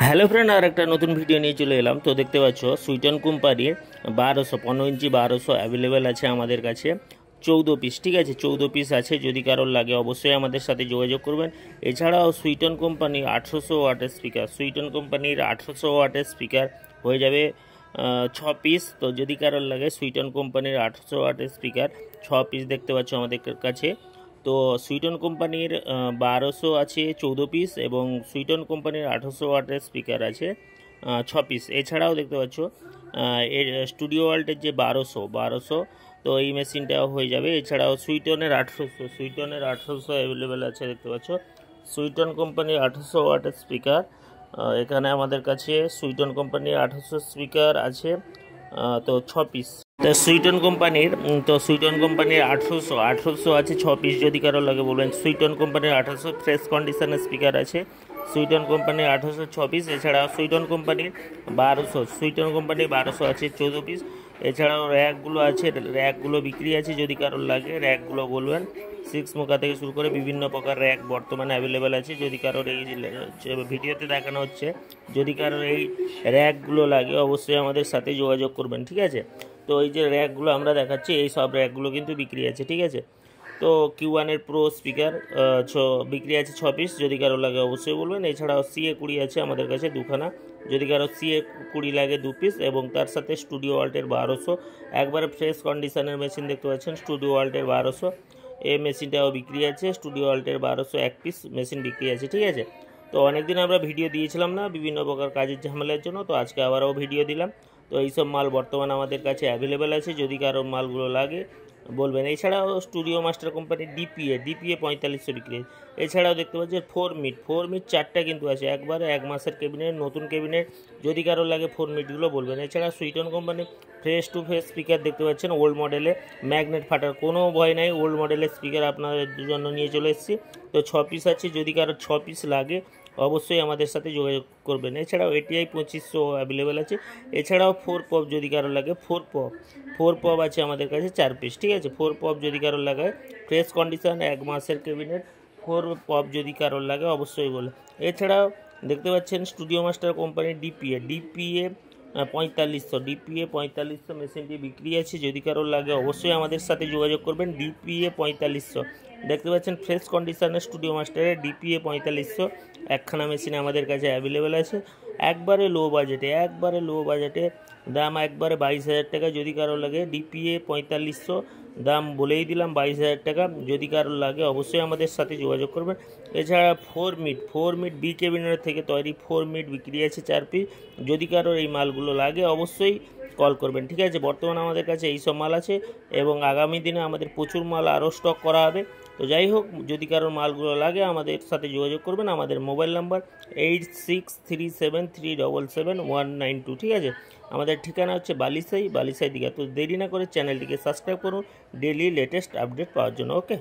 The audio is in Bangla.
হ্যালো ফ্রেন্ড, আর একটা নতুন ভিডিও নিয়ে চলে এলাম। তো দেখতে পাচ্ছ সুইটন কোম্পানির 15 ইঞ্চি 1200 অ্যাভেলেবেল আছে আমাদের কাছে 14 পিস। ঠিক আছে, 14 পিস আছে। যদি কারোর লাগে অবশ্যই আমাদের সাথে যোগাযোগ করবেন। এছাড়াও সুইটন কোম্পানির 800 ওয়াটের স্পিকার, সুইটন কোম্পানির 800 ওয়াটের স্পিকার হয়ে যাবে 6 পিস। তো যদি কারোর লাগে সুইটন কোম্পানির 800 ওয়াটের স্পিকার 6 পিস দেখতে পাচ্ছ আমাদের কাছে। তো সুইটন কোম্পানির 1200 আছে 14 পিস, এবং সুইটন কোম্পানির 800 ওয়াটের স্পিকার আছে 6 পিস। এছাড়াও দেখতে পাচ্ছ এর স্টুডিও ওয়াল্টের যে 1200 তো এই মেশিনটাও হয়ে যাবে। এছাড়াও সুইটনের 800 অ্যাভেলেবেল আছে দেখতে পাচ্ছ। সুইটন কোম্পানির 800 ওয়াটের স্পিকার এখানে আমাদের কাছে সুইটন কোম্পানির 800 স্পিকার আছে তো 6 পিস। তো সুইটন কোম্পানির 800 আছে 6 পিস। যদি কারো লাগে বলবেন। সুইটন কোম্পানির 800 ফ্রেশ কন্ডিশনের স্পিকার আছে, সুইটন কোম্পানির 800 6 পিস। এছাড়াও সুইটন কোম্পানির 1200 আছে 14 পিস। এছাড়াও র্যাকগুলো আছে, র্যাকগুলো বিক্রি আছে। যদি কারোর লাগে র্যাকগুলো বলবেন। 6 মুখা থেকে শুরু করে বিভিন্ন প্রকার র্যাক বর্তমানে অ্যাভেলেবেল আছে। যদি কারোর এই ভিডিওতে দেখানো হচ্ছে, যদি কারোর এই র্যাকগুলো লাগে অবশ্যই আমাদের সাথে যোগাযোগ করবেন। ঠিক আছে, তো এই যে র্যাকগুলো আমরা দেখাচ্ছি এই সব র্যাকগুলো কিন্তু বিক্রি আছে। ঠিক আছে, তো কিউ1-এর প্রো স্পিকার বিক্রি আছে 6 পিস। যদি কারো লাগে অবশ্যই বলবেন। এছাড়াও CA20 আছে আমাদের কাছে দুখানা। যদি কারো CA20 লাগে 2 পিস, এবং তার সাথে স্টুডিও ওয়াল্টের 1200 একবারে ফ্রেশ কন্ডিশনের মেশিন দেখতে পাচ্ছেন। স্টুডিও ওয়াল্টের 1200 এই মেশিনটাও বিক্রি আছে। স্টুডিও ওয়াল্টের 1200 1 পিস মেশিন বিক্রি আছে। ঠিক আছে, তো অনেকদিন আমরা ভিডিও দিয়েছিলাম না বিভিন্ন প্রকার কাজের ঝামেলার জন্য, তো আজকে আবারও ভিডিও দিলাম। তো এইসব মাল বর্তমানে আমাদের কাছে অ্যাভেলেবেল আছে। যদি কারো মালগুলো লাগে বলবেন। এছাড়াও স্টুডিও মাস্টার কোম্পানির ডিপিএ 4500 বিক্রি। এছাড়াও দেখতে পাচ্ছি ফোর মিট 4টা কিন্তু আছে, একবারে 1 মাসের ক্যাবিনেট, নতুন ক্যাবিনেট। যদি কারো লাগে 4 মিটগুলো বলবেন। এছাড়া সুইটন company face to face speaker দেখতে পাচ্ছেন ওল্ড মডেলে, ম্যাগনেট ফাটার কোনো ভয় নাই। ওল্ড মডেলের স্পিকার আপনাদের জন্য নিয়ে চলে এসেছি। তো 6 পিস আছে। যদি কারো 6 পিস লাগে অবশ্যই আমাদের সাথে যোগাযোগ করবেন। এছাড়াও ATI 2500 অ্যাভেলেবেল আছে। এছাড়াও 4 পপ যদি কারো লাগে 4 পপ আছে আমাদের কাছে 4 পিস। ঠিক আছে, 4 পপ যদি কারো লাগায় ফ্রেশ কন্ডিশন 1 মাসের ক্যাবিনেট 4 পপ যদি কারো লাগে অবশ্যই বলে। এছাড়াও দেখতে পাচ্ছেন স্টুডিও মাস্টার কোম্পানির ডিপিএ 4500 মেশিনটি বিক্রি আছে। যদি কারোর লাগে অবশ্যই আমাদের সাথে যোগাযোগ করবেন। ডিপিএ 4500 দেখতে পাচ্ছেন ফ্রেশ কন্ডিশনের স্টুডিও মাস্টারের ডিপিএ 4500 একখানা মেশিন আমাদের কাছে অ্যাভেলেবেল আছে। একবারে লো বাজেটে দাম একবারে 22,000 টাকা। যদি কারো লাগে ডিপিএ 4500 দাম বলেই দিলাম 22,000 টাকা। যদি কারোর লাগে অবশ্যই আমাদের সাথে যোগাযোগ করবেন। এছাড়া ফোর মিট বি ক্যাবিনেট থেকে তৈরি 4 মিট বিক্রি আছে 4 পিস। যদি কারোর এই মালগুলো লাগে অবশ্যই কল করবেন। ঠিক আছে, বর্তমানে আমাদের কাছে এইসব মাল আছে, এবং আগামী দিনে আমাদের প্রচুর মাল আরও স্টক করা হবে। তো যাই হোক, যদি কারোর মালগুলো লাগে আমাদের সাথে যোগাযোগ করবেন। আমাদের মোবাইল নাম্বার 8637377192। ঠিক আছে, আমাদের ঠিকানা হচ্ছে বালিসাই দীঘা। তো দেরি না করে চ্যানেলটিকে সাবস্ক্রাইব করুন ডেইলি লেটেস্ট আপডেট পাওয়ার জন্য। ওকে।